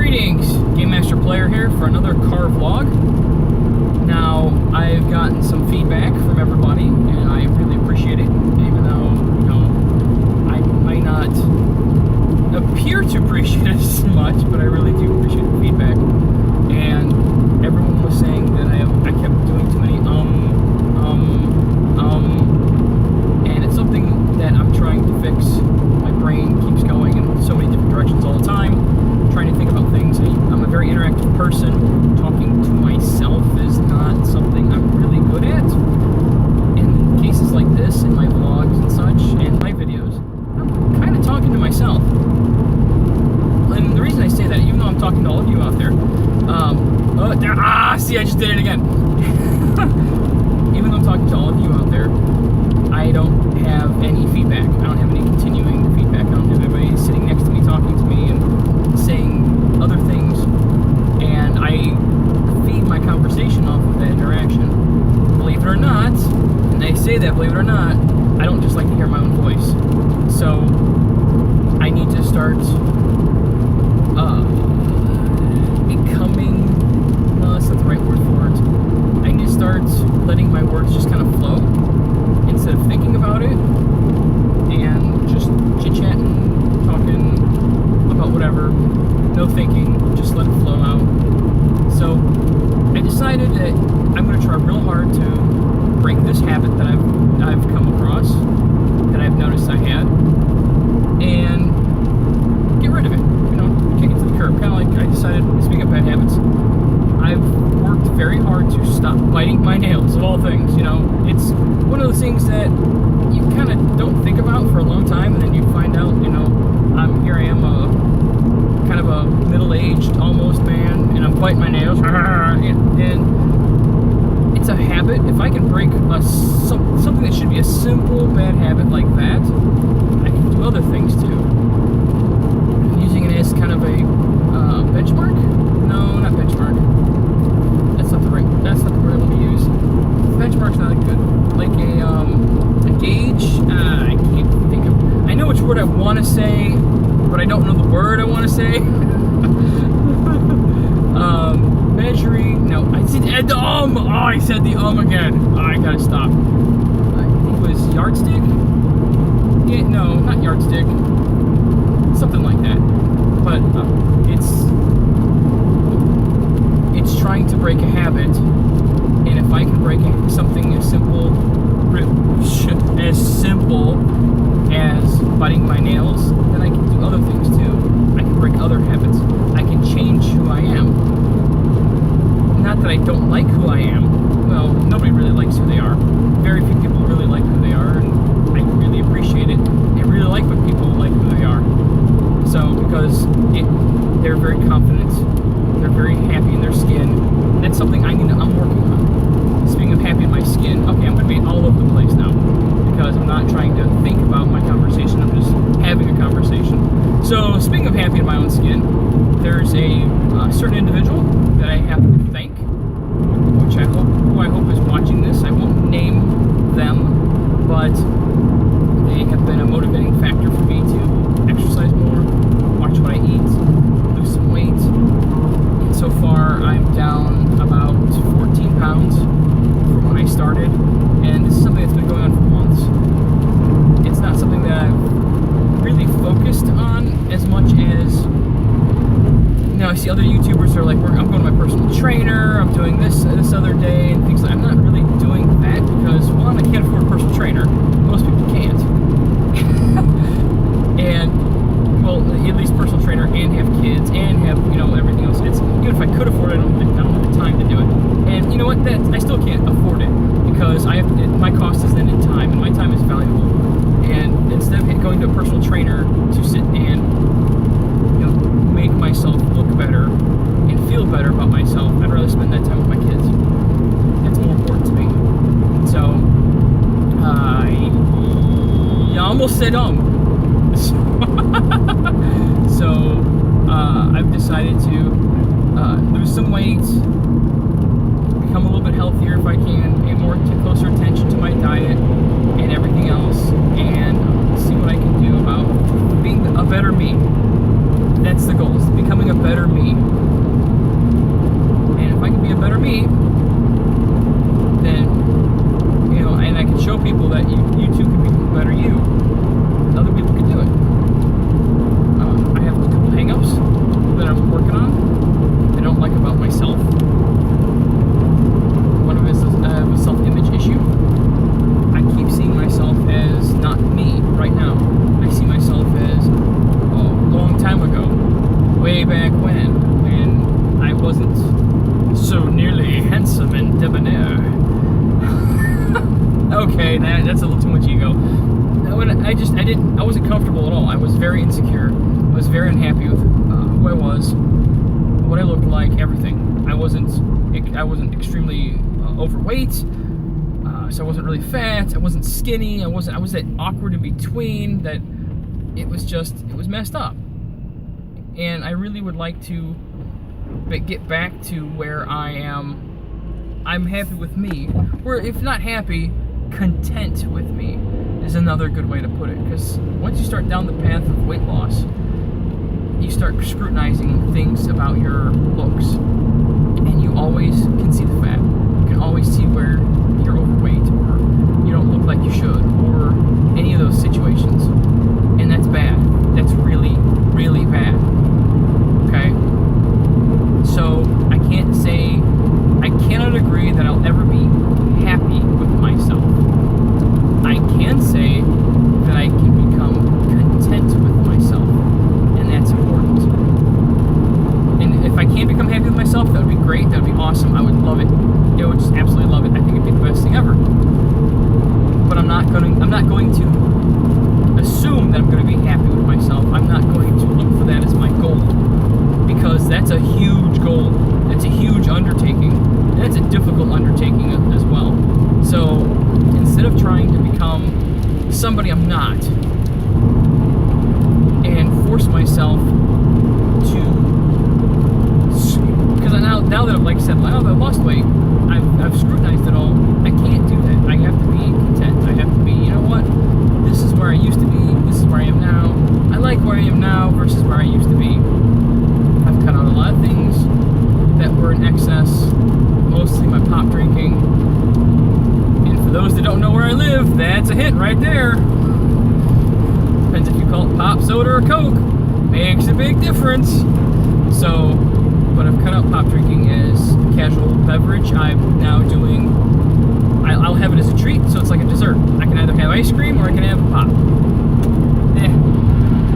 Greetings, Game Master Player here for another car vlog. Now, I've gotten some feedback from everybody, and I really appreciate it, even though, you know, I might not appear to appreciate it as much, but I really do appreciate the feedback. And everyone was saying that I kept doing too many and it's something that I'm trying to fix. My brain keeps going in so many different directions all the time, trying to think about things. I'm a very interactive person. Talking to myself is not something I'm really good at. In cases like this, in my vlogs and such, and my videos, I'm kind of talking to myself. And the reason I say that, even though I'm talking to all of you out there, see, I just did it again. Even though I'm talking to all of you out there, I don't have any feedback. I don't have any continuing feedback. I don't have anybody sitting next to me talking to me and saying other things. And I feed my conversation off of that interaction. Believe it or not, and I say that, believe it or not, I don't just like to hear my own voice. So I need to start becoming, no, that's not the right word for it. I need to start letting my words just kind of flow instead of thinking about it and just chit-chatting, talking about whatever, no thinking, just let it flow out. So I decided that I'm going to try real hard to break this habit that I've come across, that I've noticed I had, and get rid of it, you know, kick it to the curb. Kind of like I decided, speaking of bad habits, I've worked very hard to stop biting my nails, of all things. You know, it's one of those things that you kind of don't think about for a long time, and then you find out, you know, here I am, kind of a middle-aged almost man, and I'm biting my nails, and it's a habit. If I can break something that should be a simple bad habit like that, I can do other things too. I'm using it as kind of a benchmark? No, not benchmark. That's not the word I want to use. Benchmark's not good. Like a gauge. I can't think of. I know which word I want to say, but I don't know the word I want to say. Measuring. No, I said Oh, I said the again. I gotta stop. I think it was yardstick. Yeah, no, not yardstick. Something like that. But it's trying to break a habit, and if I can break something as simple as biting my nails, then I can do other things too. I can break other habits. I can change who I am. Not that I don't like who I am. Well, nobody really likes who they are. Very few people really like who they are, and I really appreciate it. I really like when people like who they are. So, because they're very confident, they're very happy in their skin. That's something I'm working on. Speaking of happy in my skin, okay, I'm going to be all over the place now, because I'm not trying to think about my conversation, I'm just having a conversation. So, speaking of happy in my own skin, there's a certain individual that I happen to thank, who I hope is watching this. I won't name them, but they have been a motivating factor for me to exercise more, watch what I eat, lose some weight. And so far, I'm down about 14 pounds from when I started, and this is something that's been going on for months. It's not something that I've really focused on as much as, you know, I see other YouTubers are like, I'm going to my personal trainer, I'm doing this other day, and things like that. I'm not really doing that because, one, I can't afford a personal trainer. Most people can't. And, well, at least personal trainer and have kids and have, you know, everything else. Even if I could afford it, I don't have the time to do it. And you know what? I still can't afford it because my cost is then in time, and my time is valuable. And instead of going to a personal trainer to sit and, you know, make myself look better and feel better about myself, I'd rather spend that time with my kids. That's more important to me. So, I almost said So, I've decided to lose some weight, become a little bit healthier if I can, pay more closer attention to my diet and everything else, and see what I can do about being a better me. That's the goal, is becoming a better better me. And if I can be a better me, then, you know, and I can show people that you too can be a better you, other people can do it. I have a couple hang-ups that I'm working on I don't like about myself. One of them is I have a self-image issue. I keep seeing myself as not me right now. I see myself as a long time ago, way back when I wasn't so nearly handsome and debonair. Okay, that's a little too much ego. I wasn't comfortable at all. I was very insecure. I was very unhappy with who I was, what I looked like, everything. I wasn't extremely overweight, so I wasn't really fat. I wasn't skinny. I was that awkward in between. That it was messed up. And I really would like to get back to where I'm happy with me. Where if not happy, content with me is another good way to put it. Because once you start down the path of weight loss, you start scrutinizing things about your looks, and you always can see the fat. You can always see where you're overweight, or you don't look like you should, or any of those situations. And that's bad. That's really, really bad. Okay? So I cannot agree that I'll ever be happy with myself. I can say that I can become content with myself, and that's important. And if I can become happy with myself, that would be great. That would be awesome. I would love it. I would just absolutely love it. I think it'd be the best thing ever. But I'm not going to assume that I'm going to be happy with myself. I'm not going to look for that as my goal, because that's a huge goal. That's a huge undertaking. And that's a difficult undertaking as well. So instead of trying to become somebody I'm not and force myself to, because now that I've, like I said, now that I've lost weight, I've scrutinized it all. I can't do that. I have to be content. I have to be, you know what? This is where I used to be. This is where I am now. I like where I am now versus where I used to be. I've cut out a lot of things that were in excess, mostly my pop drinking. And for those that don't know where I live, that's a hint right there. Depends if you call it pop, soda, or Coke. Makes a big difference. So, but I've cut out pop drinking as a casual beverage. I'm now doing, I'll have it as a treat, so it's like a dessert. I can either have ice cream or I can have a pop.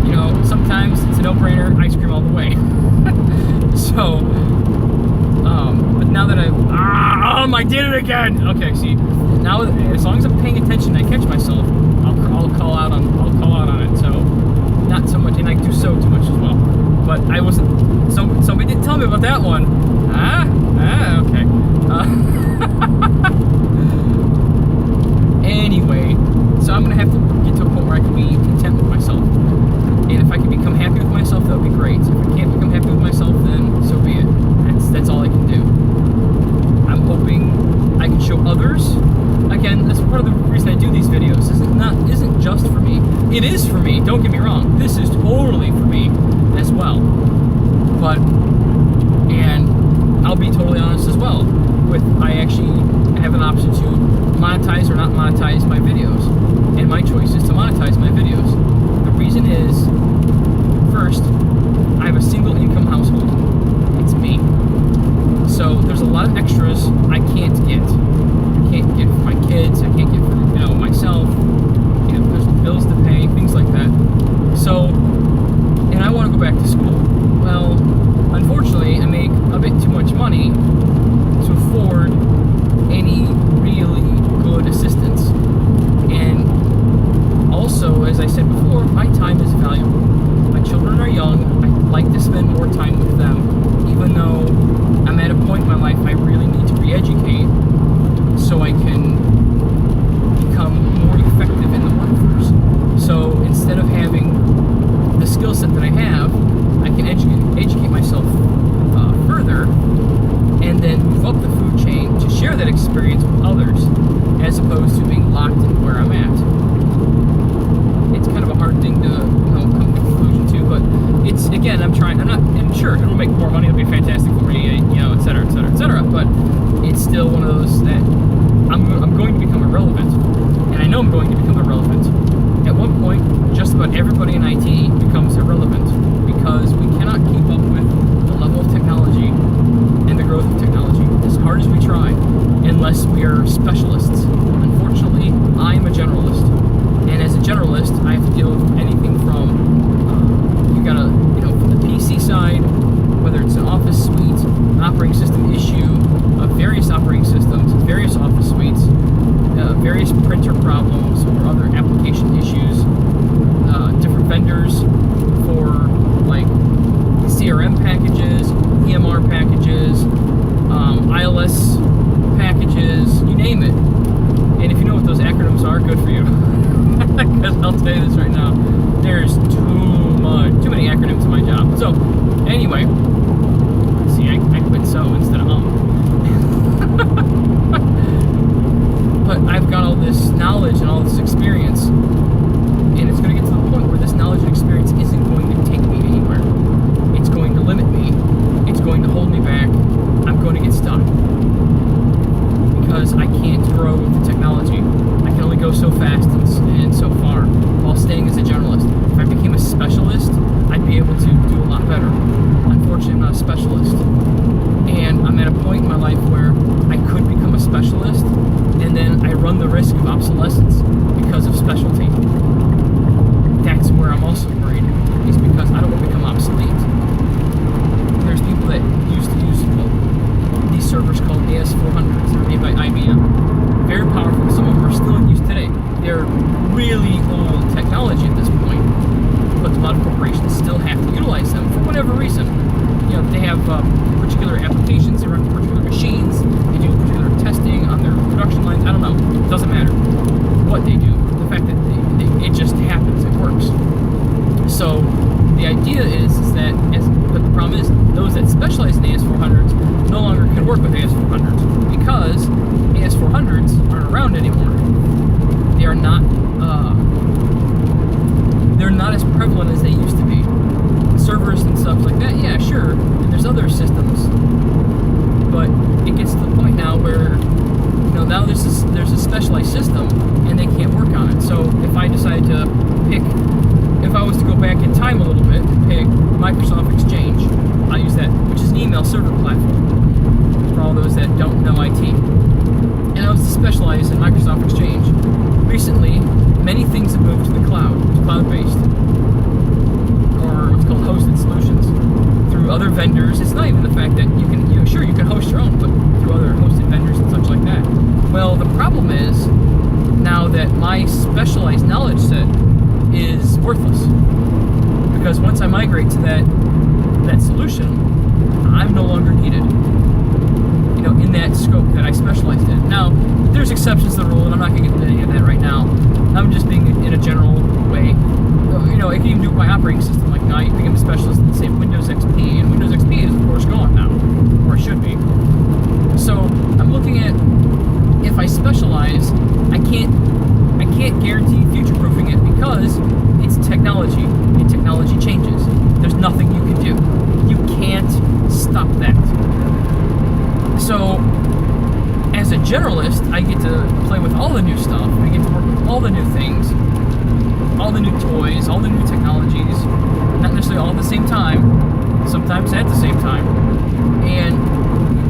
You know, sometimes it's a no-brainer, ice cream all the way. So, but now that I did it again. Okay, see, now as long as I'm paying attention and I catch myself, I'll call out on it. So, not so much, and I do so too much as well. But I wasn't. Somebody didn't tell me about that one. Okay. Anyway, so I'm gonna have to get to a point where I can be content with myself. And if I can become happy with myself, that would be great. If I can't become happy with myself, then so be it. That's all I can do. I'm hoping I can show others. Again, that's part of the reason I do these videos. This isn't just for me. It is for me, don't get me wrong. This is totally for me as well. But, and I'll be totally honest as well, I actually have an option to monetize or not monetize my videos. And my choice is to monetize my videos. The reason is, first, I have a single income household. It's me. So there's a lot of extras I can't get. I can't get for my kids, I can't get for myself. There's bills to pay, things like that. So, and I want to go back to school. Well, unfortunately, I make a bit too much money to afford any really good assistance. And also, as I said before, my time is valuable. My children are young. I like to spend more time with them, even though I'm at a point in my life I really need to re-educate so I can become more effective in the workforce. So instead of having the skill set that I have, I can educate myself further and then move up the food chain to share that experience with others, as opposed to being locked in where I'm at. It's kind of a hard thing to come to a conclusion to, but it's, again, I'm not sure, it'll make more money, it'll be fantastic for me, you know, et cetera, et cetera, et cetera. But it's still one of those that I'm going to become irrelevant. And I know I'm going to become irrelevant. At one point, just about everybody in IT becomes irrelevant because we cannot keep up with the level of technology and the growth of technology as hard as we try, unless we are specialists. Unfortunately, I'm a generalist. And as a generalist, I have to deal with anything from, from the PC side, whether it's an Office suite, an operating system issue, various operating systems, various Office suites, various printer problems or other application issues, different vendors for like CRM packages, EMR packages, ILS packages, you name it. And if you know what those acronyms are, good for you. Because I'll tell you this right now, there's too many acronyms in my job. So, anyway, see, I quit so instead of But I've got all this knowledge and all this experience, and it's going to get to the point where this knowledge and experience isn't going to take me anywhere. It's going to limit me. It's going to hold me back. I'm going to get stuck because I can't grow with the technology. I can only go so fast and so far while staying as a generalist. If I became a specialist, I'd be able to do a lot better. Unfortunately, I'm not a specialist. And I'm at a point in my life where I could become a specialist, and then I run the risk of obsolescence because of specialty. That's where I'm also worried, is because I don't want to become obsolete. There's people that used to use these servers called AS400s. They're made by IBM. Very powerful. Some of them are still in use today. They're really old technology at this point, but a lot of corporations still have to utilize them for whatever reason. You know, they have particular applications, they run particular machines, they do particular testing on their production lines. I don't know. It doesn't matter what they do. The fact that it just happens, it works. So the idea is that, but the problem is, those that specialize in AS400s no longer can work with AS400s because AS400s aren't around anymore. They are not. They're not as prevalent as they used to be. Servers and stuff like that, yeah, sure. And there's other systems, but it gets to the point now where, now there's a specialized system and they can't work on it. So if I decide to if I was to go back in time a little bit and pick Microsoft Exchange, I use that, which is an email server platform for all those that don't know IT. And I was to specialize in Microsoft Exchange. Recently, many things have moved to the cloud. It's cloud-based, or what's called hosted solutions, through other vendors. It's not even the fact that you can, you can host your own, but through other hosted vendors and such like that. Well, the problem is now that my specialized knowledge set is worthless, because once I migrate to that solution, I'm no longer needed. In that scope that I specialized in. Now, there's exceptions to the rule, and I'm not going to get into any of that right now. I'm just being in a general way. I can even do it by operating system. Like now, you become a specialist in, say, Windows XP, and Windows XP is, of course, gone now, or it should be. So I'm looking at, if I specialize, I can't guarantee future-proofing it because it's technology, and technology changes. There's nothing you can do. You can't stop that. So, as a generalist, I get to play with all the new stuff. I get to work with all the new things, all the new toys, all the new technologies. Not necessarily all at the same time, sometimes at the same time. And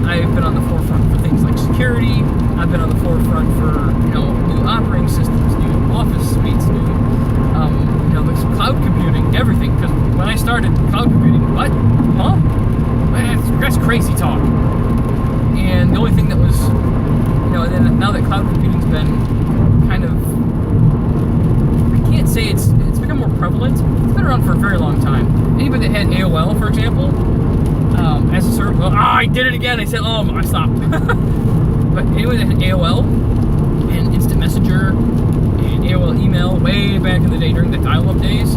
I've been on the forefront for things like security. I've been on the forefront for, new operating systems, new Office suites, new, cloud computing, everything. Because when I started cloud computing, what? Huh? That's crazy talk. And the only thing that was, now that cloud computing's been kind of, I can't say it's become more prevalent. It's been around for a very long time. Anybody that had AOL, for example, as a server, I did it again. I said, I stopped. But anybody that had AOL and Instant Messenger and AOL email way back in the day during the dial-up days,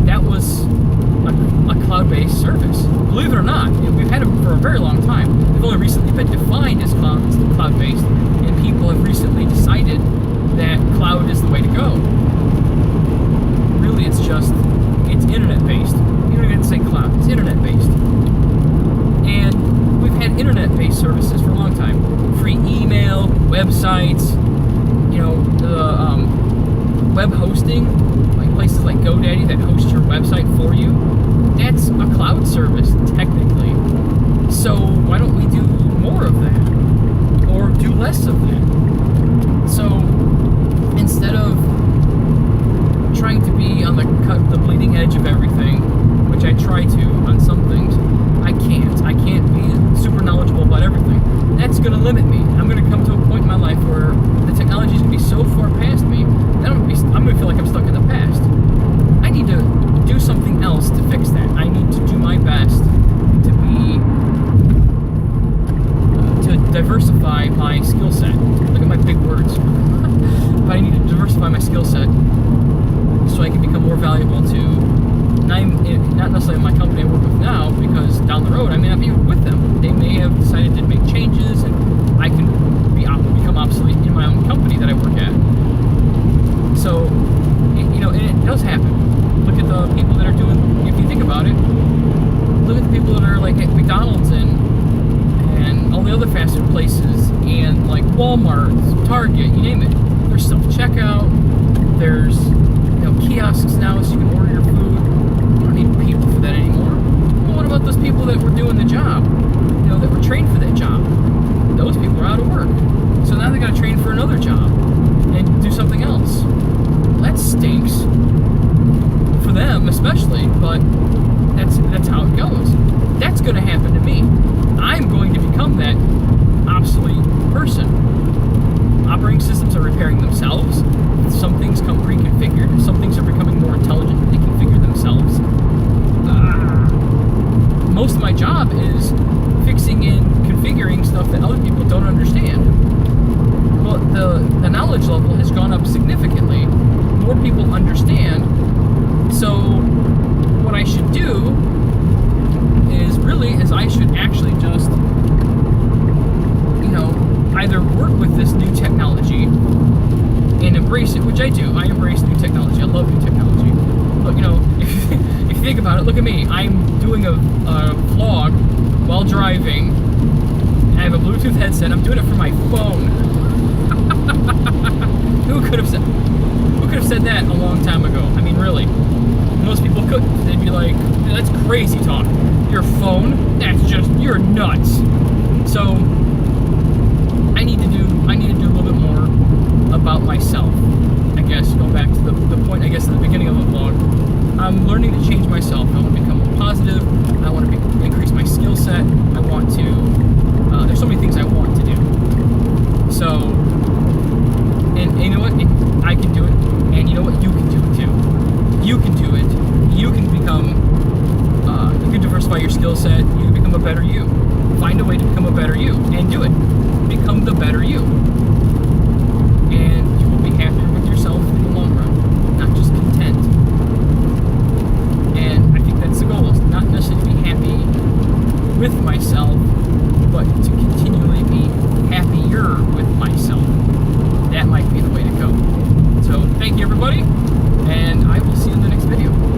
that was a cloud-based service. Believe it or not, we've had them for a very long time. They've only recently been defined as cloud-based, and people have recently decided that cloud is the way to go. Really, it's internet-based. You don't even have to say cloud. It's internet-based. websites, the web hosting, like places like GoDaddy that host your website for you. That's a cloud service, technically. So why don't we do more of that? Or do less of that? So instead of trying to be on the bleeding edge of everything, which I try to on some things, I can't be super knowledgeable about everything. That's going to limit me. I'm going to come to a point in my life where the technology is going to be so far past me that I'm going to feel like I'm stuck in the past. I need to do something else to fix that. I need to do my best to diversify my skill set. Look at my big words. But I need to diversify my skill set so I can become more valuable to not necessarily my company I work with now, because down the road I may not be with them. They may have decided to make changes, and I can become obsolete in my own company that I work at. So, and it does happen. Look at the people that are doing. If you think about it, look at the people that are like at McDonald's and all the other fast food places, and like Walmart, Target, you name it. There's self-checkout. There's kiosks now, so you can order your food. You don't need people for that anymore. Well, what about those people that were doing the job? That were trained for that job? Those people are out of work. So now they got to train for another job and do something else. Well, that stinks for them, especially. But that's how it goes. That's going to happen to me. I'm going to become that obsolete person. Operating systems are repairing themselves. Some things come pre-configured. Some things are becoming more intelligent. They configure themselves. Most of my job is fixing and configuring stuff that other people don't understand. Well, the knowledge level has gone up significantly. More people understand. So what I should do is I should actually just either work with this new technology and embrace it, which I do. I embrace new technology. I love new technology. But if you think about it, look at me. I'm doing a vlog while driving. I have a Bluetooth headset. I'm doing it from my phone. Who could have said that a long time ago? I mean, really. Most people couldn't. They'd be like, "That's crazy talk. Your phone? You're nuts." So I need to do a little bit more about myself. I guess go back to the point, I guess, at the beginning of the vlog. I'm learning to change myself. I want to become more positive. I want to increase my skill set. I want to, there's so many things I want to do. So, and you know what? I can do it. And you know what? You can do it too. You can do it. You can become, you can diversify your skill set. You can become a better you. Find a way to become a better you and do it. Become the better you. And you will be happier with yourself in the long run, not just content. And I think that's the goal, is not necessarily to be happy with myself, but to continually be happier with myself. That might be the way to go. So thank you, everybody, and I will see you in the next video.